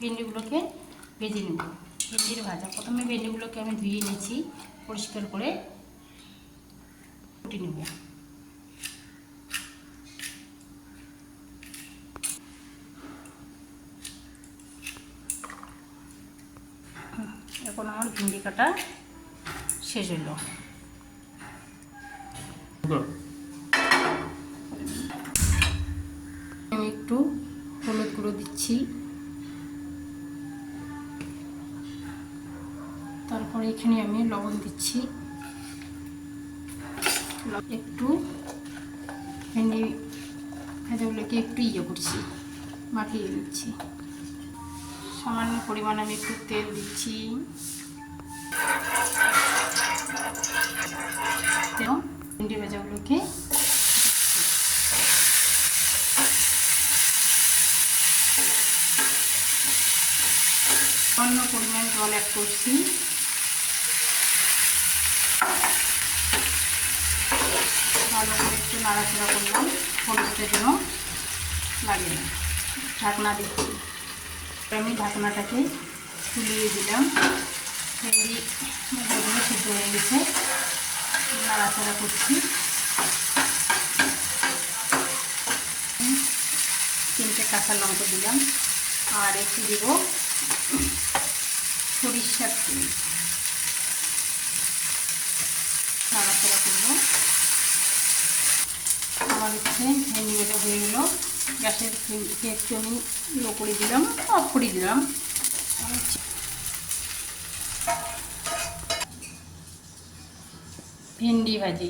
ভেন্ডিগুলোকে ভেজে নেব। ভেন্ডির ভাজা, প্রথমে ভেন্ডিগুলোকে আমি ধুয়ে নিয়েছি, পরিষ্কার করে কুটে নেব। এখন আমার ভেন্ডি কাটা শেষ হলো। আমি একটু হলুদ গুঁড়ো দিচ্ছি, তারপরে এখানে আমি লবণ দিচ্ছি, একটু ভেন্ডি ভাজাগুলোকে একটু করছি, মাখিয়ে নিচ্ছি। সামান্য পরিমাণ আমি একটু তেল দিচ্ছি, ভেন্ডি ভাজাগুলোকে সামান্য পরিমাণ জল অ্যাড করছি। ভালো করে একটু নাড়াচাড়া করলাম, হলুদটা যেন লাগে না। ঢাকনা দিচ্ছি, আমি ঢাকনাটাকে তুলিয়ে দিলাম। ভেন্ডি ভাজাগুলো সিদ্ধ হয়ে গেছে, নাড়াচাড়া করছি। 3টে কাঁচা লঙ্কা দিলাম, আর একটু দেব সরিষার তেল। নাড়াচাড়া করবো। আমার ভেন্ডি ভাজা হয়ে গেল। গ্যাসের ফ্লেমটাকে একটু আমি লো করে দিলাম, অফ করে দিলাম। ভেন্ডি ভাজি।